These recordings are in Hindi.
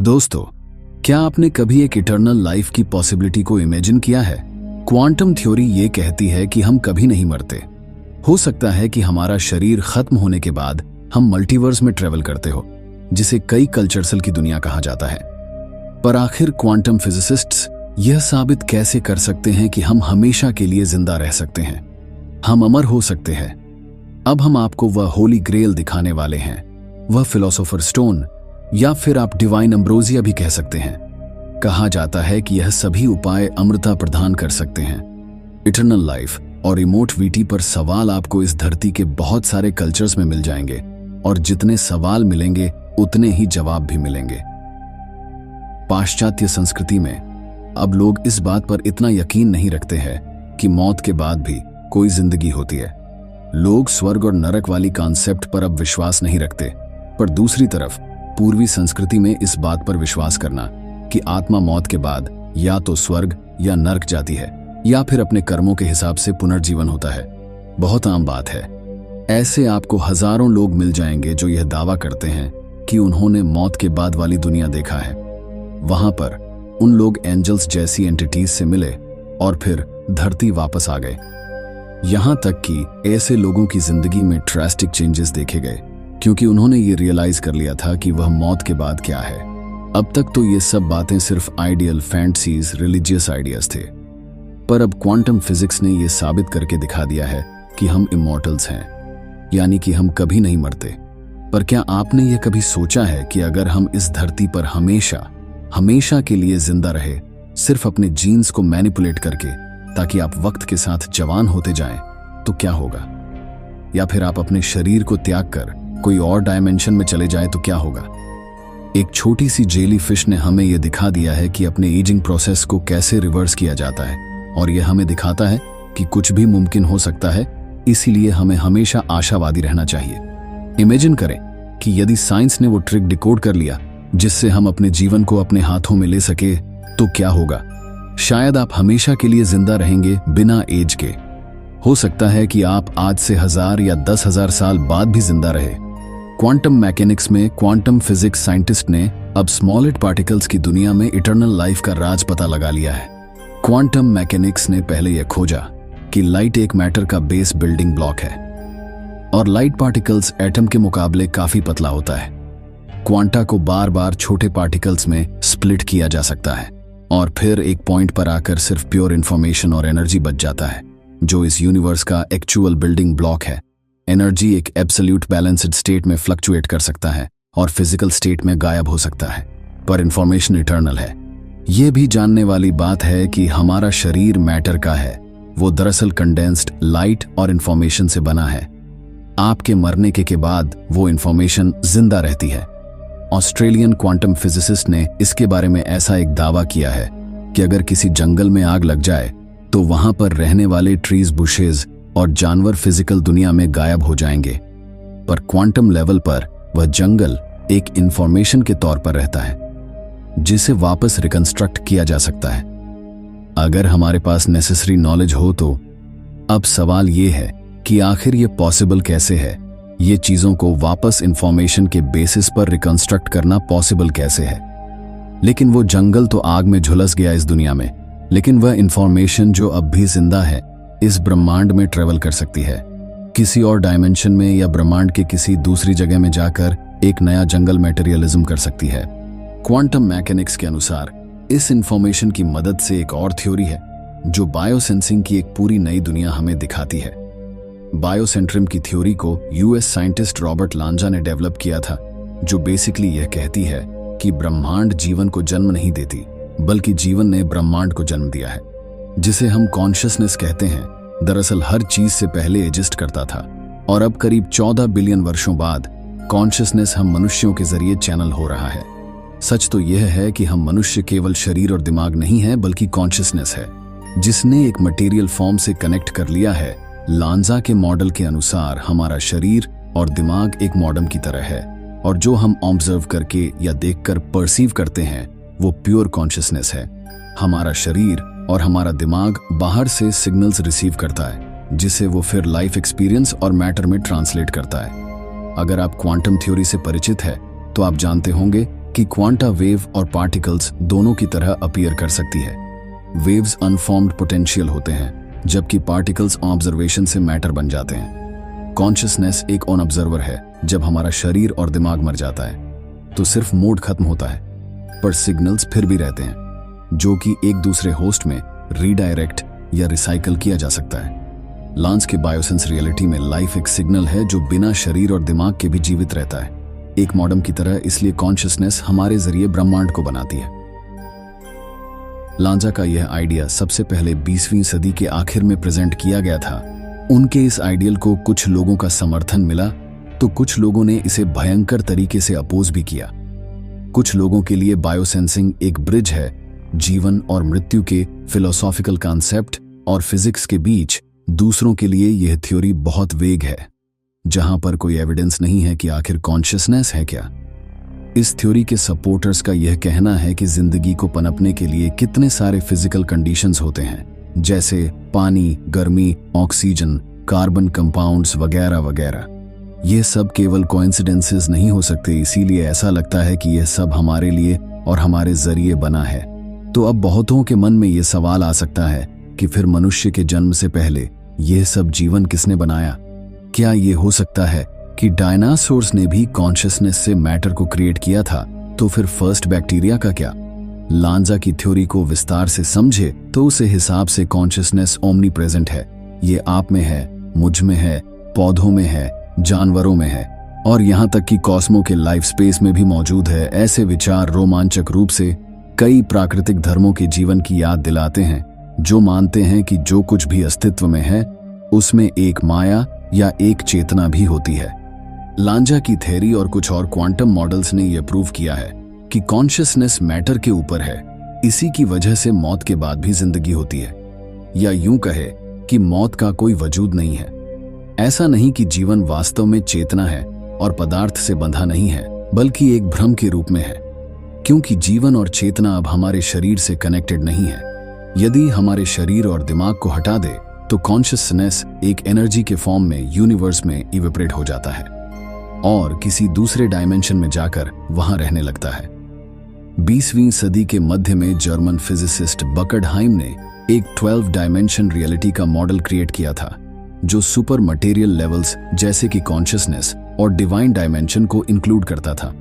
दोस्तों, क्या आपने कभी एक इटर्नल लाइफ की पॉसिबिलिटी को इमेजिन किया है? क्वांटम थ्योरी ये कहती है कि हम कभी नहीं मरते। हो सकता है कि हमारा शरीर खत्म होने के बाद हम मल्टीवर्स में ट्रेवल करते हो, जिसे कई कल्चरल की दुनिया कहा जाता है। पर आखिर क्वांटम फिजिसिस्ट्स यह साबित कैसे कर सकते हैं कि हम हमेशा के लिए जिंदा रह सकते हैं, हम अमर हो सकते हैं? अब हम आपको वह होली ग्रेल दिखाने वाले हैं, वह फिलोसोफर स्टोन, या फिर आप डिवाइन अम्ब्रोजिया भी कह सकते हैं। कहा जाता है कि यह सभी उपाय अमृता प्रदान कर सकते हैं। इटर्नल लाइफ और इमोर्टलिटी पर सवाल आपको इस धरती के बहुत सारे कल्चर्स में मिल जाएंगे, और जितने सवाल मिलेंगे उतने ही जवाब भी मिलेंगे। पाश्चात्य संस्कृति में अब लोग इस बात पर इतना यकीन नहीं रखते हैं कि मौत के बाद भी कोई जिंदगी होती है। लोग स्वर्ग और नरक वाली कॉन्सेप्ट पर अब विश्वास नहीं रखते, पर दूसरी तरफ पूर्वी संस्कृति में इस बात पर विश्वास करना कि आत्मा मौत के बाद या तो स्वर्ग या नरक जाती है, या फिर अपने कर्मों के हिसाब से पुनर्जीवन होता है, बहुत आम बात है। ऐसे आपको हजारों लोग मिल जाएंगे जो यह दावा करते हैं कि उन्होंने मौत के बाद वाली दुनिया देखा है। वहां पर उन लोग एंजल्स जैसी एंटिटीज से मिले और फिर धरती वापस आ गए। यहां तक कि ऐसे लोगों की जिंदगी में ड्रास्टिक चेंजेस देखे गए, क्योंकि उन्होंने ये रियलाइज कर लिया था कि वह मौत के बाद क्या है। अब तक तो ये सब बातें सिर्फ आइडियल फैंटसीज, रिलीजियस आइडियाज थे, पर अब क्वांटम फिजिक्स ने यह साबित करके दिखा दिया है कि हम इमॉर्टल्स हैं, यानी कि हम कभी नहीं मरते। पर क्या आपने यह कभी सोचा है कि अगर हम इस धरती पर हमेशा के लिए जिंदा रहे, सिर्फ अपने जीन्स को मैनिपुलेट करके, ताकि आप वक्त के साथ जवान होते जाएं, तो क्या होगा? या फिर आप अपने शरीर को त्याग कर कोई और डायमेंशन में चले जाए तो क्या होगा? एक छोटी सी जेली फिश ने हमें यह दिखा दिया है कि अपने एजिंग प्रोसेस को कैसे रिवर्स किया जाता है, और यह हमें दिखाता है कि कुछ भी मुमकिन हो सकता है। इसीलिए हमें हमेशा आशावादी रहना चाहिए। इमेजिन करें कि यदि साइंस ने वो ट्रिक डिकोड कर लिया जिससे हम अपने जीवन को अपने हाथों में ले सके, तो क्या होगा? शायद आप हमेशा के लिए जिंदा रहेंगे बिना एज के। हो सकता है कि आप आज से 1000 या 10,000 साल बाद भी जिंदा रहे। क्वांटम मैकेनिक्स में क्वांटम फिजिक्स साइंटिस्ट ने अब स्मॉलेस्ट पार्टिकल्स की दुनिया में इटर्नल लाइफ का राज पता लगा लिया है। क्वांटम मैकेनिक्स ने पहले यह खोजा कि लाइट एक मैटर का बेस बिल्डिंग ब्लॉक है, और लाइट पार्टिकल्स एटम के मुकाबले काफी पतला होता है। क्वांटा को बार बार छोटे पार्टिकल्स में स्प्लिट किया जा सकता है, और फिर एक पॉइंट पर आकर सिर्फ प्योर इंफॉर्मेशन और एनर्जी बच जाता है, जो इस यूनिवर्स का एक्चुअल बिल्डिंग ब्लॉक है। एनर्जी एक एब्सोल्यूट बैलेंस्ड स्टेट में फ्लक्चुएट कर सकता है और फिजिकल स्टेट में गायब हो सकता है, पर इंफॉर्मेशन इटर्नल है। यह भी जानने वाली बात है कि हमारा शरीर मैटर का है, वो दरअसल कंडेंस्ड लाइट और इंफॉर्मेशन से बना है। आपके मरने के बाद वो इंफॉर्मेशन जिंदा रहती है। ऑस्ट्रेलियन क्वांटम फिजिसिस्ट ने इसके बारे में ऐसा एक दावा किया है कि अगर किसी जंगल में आग लग जाए तो वहां पर रहने वाले ट्रीज, बुशेज और जानवर फिजिकल दुनिया में गायब हो जाएंगे, पर क्वांटम लेवल पर वह जंगल एक इंफॉर्मेशन के तौर पर रहता है, जिसे वापस रिकंस्ट्रक्ट किया जा सकता है अगर हमारे पास नेसेसरी नॉलेज हो तो। अब सवाल यह है कि आखिर ये पॉसिबल कैसे है? ये चीजों को वापस इंफॉर्मेशन के बेसिस पर रिकंस्ट्रक्ट करना पॉसिबल कैसे है? लेकिन वो जंगल तो आग में झुलस गया इस दुनिया में, लेकिन वह इंफॉर्मेशन जो अब भी जिंदा है इस ब्रह्मांड में ट्रेवल कर सकती है, किसी और डायमेंशन में या ब्रह्मांड के किसी दूसरी जगह में जाकर एक नया जंगल मटेरियलिज्म कर सकती है। क्वांटम मैकेनिक्स के अनुसार इस इंफॉर्मेशन की मदद से एक और थ्योरी है जो बायोसेंसिंग की एक पूरी नई दुनिया हमें दिखाती है। बायोसेंट्रिज्म की थ्योरी को यूएस साइंटिस्ट रॉबर्ट लांजा ने डेवलप किया था, जो बेसिकली यह कहती है कि ब्रह्मांड जीवन को जन्म नहीं देती, बल्कि जीवन ने ब्रह्मांड को जन्म दिया है, जिसे हम कॉन्शियसनेस कहते हैं। दरअसल हर चीज से पहले एग्जिस्ट करता था, और अब करीब 14 बिलियन वर्षों बाद कॉन्शियसनेस हम मनुष्यों के जरिए चैनल हो रहा है। सच तो यह है कि हम मनुष्य केवल शरीर और दिमाग नहीं है, बल्कि कॉन्शियसनेस है, जिसने एक मटेरियल फॉर्म से कनेक्ट कर लिया है। लांजा के मॉडल के अनुसार हमारा शरीर और दिमाग एक मॉडम की तरह है, और जो हम ऑब्जर्व करके या देखकर परसीव करते हैं वो प्योर कॉन्शियसनेस है। हमारा शरीर और हमारा दिमाग बाहर से सिग्नल्स रिसीव करता है, जिसे वो फिर लाइफ एक्सपीरियंस और मैटर में ट्रांसलेट करता है। अगर आप क्वांटम थ्योरी से परिचित है तो आप जानते होंगे कि क्वांटा वेव और पार्टिकल्स दोनों की तरह अपीयर कर सकती है। वेव्स अनफॉर्म्ड पोटेंशियल होते हैं, जबकि पार्टिकल्स ऑब्जर्वेशन से मैटर बन जाते हैं। कॉन्शियसनेस एक ऑन ऑब्जर्वर है। जब हमारा शरीर और दिमाग मर जाता है तो सिर्फ मोड खत्म होता है, पर सिग्नल्स फिर भी रहते हैं, जो कि एक दूसरे होस्ट में रीडायरेक्ट या रिसाइकल किया जा सकता है। लांस के बायोसेंस रियलिटी में लाइफ एक सिग्नल है जो बिना शरीर और दिमाग के भी जीवित रहता है, एक मॉडम की तरह। इसलिए कॉन्शियसनेस हमारे जरिए ब्रह्मांड को बनाती है। लांजा का यह आइडिया सबसे पहले 20वीं सदी के आखिर में प्रेजेंट किया गया था। उनके इस आइडियल को कुछ लोगों का समर्थन मिला तो कुछ लोगों ने इसे भयंकर तरीके से अपोज भी किया। कुछ लोगों के लिए बायोसेंसिंग एक ब्रिज है जीवन और मृत्यु के फिलोसॉफिकल कॉन्सेप्ट और फिजिक्स के बीच। दूसरों के लिए यह थ्योरी बहुत वेग है, जहां पर कोई एविडेंस नहीं है कि आखिर कॉन्शियसनेस है क्या। इस थ्योरी के सपोर्टर्स का यह कहना है कि जिंदगी को पनपने के लिए कितने सारे फिजिकल कंडीशंस होते हैं, जैसे पानी, गर्मी, ऑक्सीजन, कार्बन कंपाउंड्स वगैरह वगैरह। ये सब केवल कोइंसिडेंसेस नहीं हो सकते, इसीलिए ऐसा लगता है कि यह सब हमारे लिए और हमारे जरिए बना है। तो अब बहुतों के मन में यह सवाल आ सकता है कि फिर मनुष्य के जन्म से पहले यह सब जीवन किसने बनाया? क्या यह हो सकता है कि डायनासोर्स ने भी कॉन्शियसनेस से मैटर को क्रिएट किया था? तो फिर फर्स्ट बैक्टीरिया का क्या? लांजा की थ्योरी को विस्तार से समझे तो उस हिसाब से कॉन्शियसनेस ओमनी प्रेजेंट है। ये आप में है, मुझ में है, पौधों में है, जानवरों में है और यहाँ तक कि कॉस्मो के लाइफ स्पेस में भी मौजूद है। ऐसे विचार रोमांचक रूप से कई प्राकृतिक धर्मों के जीवन की याद दिलाते हैं, जो मानते हैं कि जो कुछ भी अस्तित्व में है उसमें एक माया या एक चेतना भी होती है। लांजा की थ्योरी और कुछ और क्वांटम मॉडल्स ने यह प्रूव किया है कि कॉन्शियसनेस मैटर के ऊपर है। इसी की वजह से मौत के बाद भी जिंदगी होती है, या यूं कहे कि मौत का कोई वजूद नहीं है। ऐसा नहीं कि जीवन वास्तव में चेतना है और पदार्थ से बंधा नहीं है, बल्कि एक भ्रम के रूप में है, क्योंकि जीवन और चेतना अब हमारे शरीर से कनेक्टेड नहीं है। यदि हमारे शरीर और दिमाग को हटा दे तो कॉन्शियसनेस एक एनर्जी के फॉर्म में यूनिवर्स में इवेपरेट हो जाता है और किसी दूसरे डायमेंशन में जाकर वहां रहने लगता है। 20वीं सदी के मध्य में जर्मन फिजिसिस्ट बकरहाइम ने एक 12 डायमेंशन रियलिटी का मॉडल क्रिएट किया था, जो सुपर मटेरियल लेवल्स जैसे कि कॉन्शियसनेस और डिवाइन डायमेंशन को इंक्लूड करता था।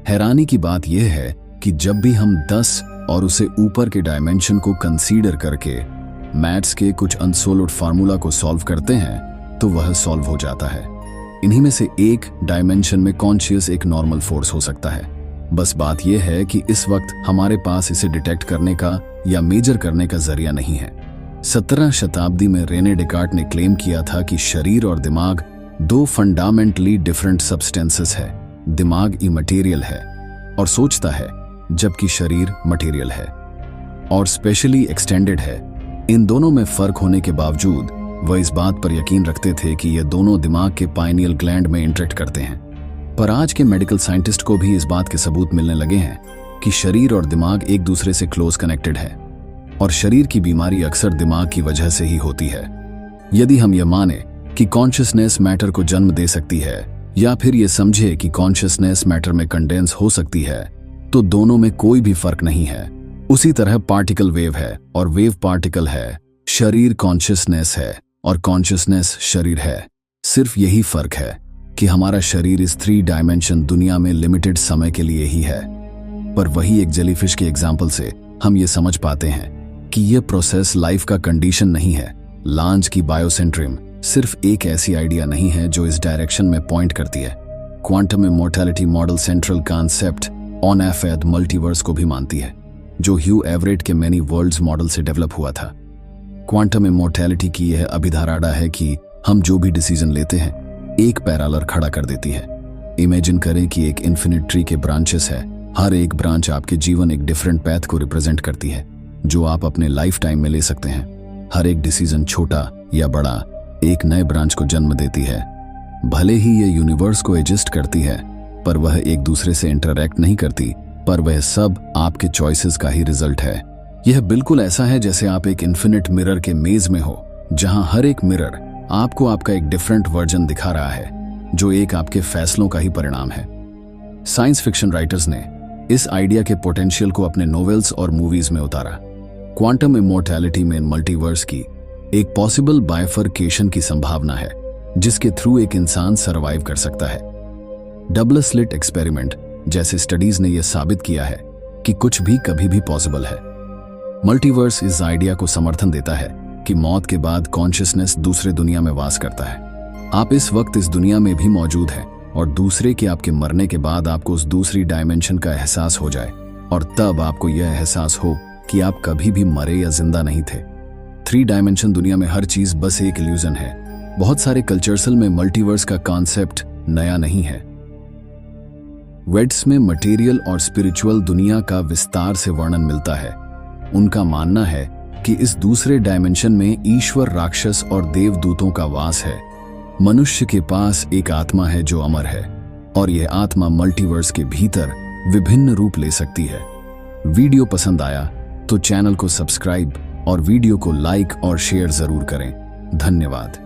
हैरानी की बात यह है कि जब भी हम 10 और उसे ऊपर के डायमेंशन को कंसीडर करके मैथ्स के कुछ अनसोल्व्ड फार्मूला को सॉल्व करते हैं तो वह सॉल्व हो जाता है। इन्हीं में से एक डायमेंशन में कॉन्शियस एक नॉर्मल फोर्स हो सकता है। बस बात यह है कि इस वक्त हमारे पास इसे डिटेक्ट करने का या मेजर करने का जरिया नहीं है। 17 शताब्दी में रेने डेकार्ट ने क्लेम किया था कि शरीर और दिमाग दो फंडामेंटली डिफरेंट सब्सटेंसेस है। दिमाग इमटेरियल है और सोचता है, जबकि शरीर मटेरियल है और स्पेशली एक्सटेंडेड है। इन दोनों में फर्क होने के बावजूद वह इस बात पर यकीन रखते थे कि ये दोनों दिमाग के पाइनियल ग्लैंड में इंटरेक्ट करते हैं। पर आज के मेडिकल साइंटिस्ट को भी इस बात के सबूत मिलने लगे हैं कि शरीर और दिमाग एक दूसरे से क्लोज कनेक्टेड है और शरीर की बीमारी अक्सर दिमाग की वजह से ही होती है। यदि हम यह माने कि कॉन्शियसनेस मैटर को जन्म दे सकती है या फिर ये समझे कि कॉन्शियसनेस मैटर में कंडेंस हो सकती है, तो दोनों में कोई भी फर्क नहीं है। उसी तरह पार्टिकल वेव है और वेव पार्टिकल है, शरीर कॉन्शियसनेस है और कॉन्शियसनेस शरीर है। सिर्फ यही फर्क है कि हमारा शरीर इस 3 डायमेंशन दुनिया में लिमिटेड समय के लिए ही है। पर वही एक जेलीफिश के एग्जाम्पल से हम ये समझ पाते हैं कि यह प्रोसेस लाइफ का कंडीशन नहीं है। लांज की बायोसेंट्रिम सिर्फ एक ऐसी आइडिया नहीं है जो इस डायरेक्शन में पॉइंट करती है। Quantum immortality model central concept on एफेद मल्टीवर्स को भी मानती है, जो ह्यू एवरेट के मैनी वर्ल्ड्स मॉडल से डेवलप हुआ था। क्वांटम इमॉर्टैलिटी की यह अभिधारणा है कि हम जो भी डिसीजन लेते हैं एक पैरेलल खड़ा कर देती है। इमेजिन करें कि एक इन्फिनिट ट्री के ब्रांचेस है। हर एक ब्रांच आपके जीवन एक डिफरेंट पैथ को रिप्रेजेंट करती है, जो आप अपने लाइफ टाइम में ले सकते हैं। हर एक डिसीजन, छोटा या बड़ा, एक नए ब्रांच को जन्म देती है। भले ही ये यूनिवर्स को एडजस्ट करती है, पर वह एक दूसरे से इंटरैक्ट नहीं करती, पर वह सब आपके चॉइसेस का ही रिजल्ट है। यह बिल्कुल ऐसा है जैसे आप एक इन्फिनिट मिरर के मेज में हो, जहां हर एक मिरर आपको आपका एक डिफरेंट वर्जन दिखा रहा है, जो एक आपके फैसलों का ही परिणाम है। साइंस फिक्शन राइटर्स ने इस आइडिया के पोटेंशियल को अपने नॉवेल्स और मूवीज में उतारा। क्वांटम इमॉर्टैलिटी में मल्टीवर्स की एक पॉसिबल बाइफरकेशन की संभावना है जिसके थ्रू एक इंसान सरवाइव कर सकता है। डबल स्लिट एक्सपेरिमेंट जैसे स्टडीज ने यह साबित किया है कि कुछ भी कभी भी पॉसिबल है। मल्टीवर्स इस आइडिया को समर्थन देता है कि मौत के बाद कॉन्शियसनेस दूसरे दुनिया में वास करता है। आप इस वक्त इस दुनिया में भी मौजूद हैं और दूसरे के आपके मरने के बाद आपको उस दूसरी डायमेंशन का एहसास हो जाए और तब आपको यह एहसास हो कि आप कभी भी मरे या जिंदा नहीं थे। 3 डायमेंशन दुनिया में हर चीज बस एक इल्यूजन है। बहुत सारे कल्चर्सल में मल्टीवर्स का कॉन्सेप्ट नया नहीं है। वेड्स में मटेरियल और स्पिरिचुअल दुनिया का विस्तार से वर्णन मिलता है। उनका मानना है कि इस दूसरे डायमेंशन में ईश्वर, राक्षस और देवदूतों का वास है। मनुष्य के पास एक आत्मा है जो अमर है और यह आत्मा मल्टीवर्स के भीतर विभिन्न रूप ले सकती है। वीडियो पसंद आया तो चैनल को सब्सक्राइब और वीडियो को लाइक और शेयर जरूर करें। धन्यवाद।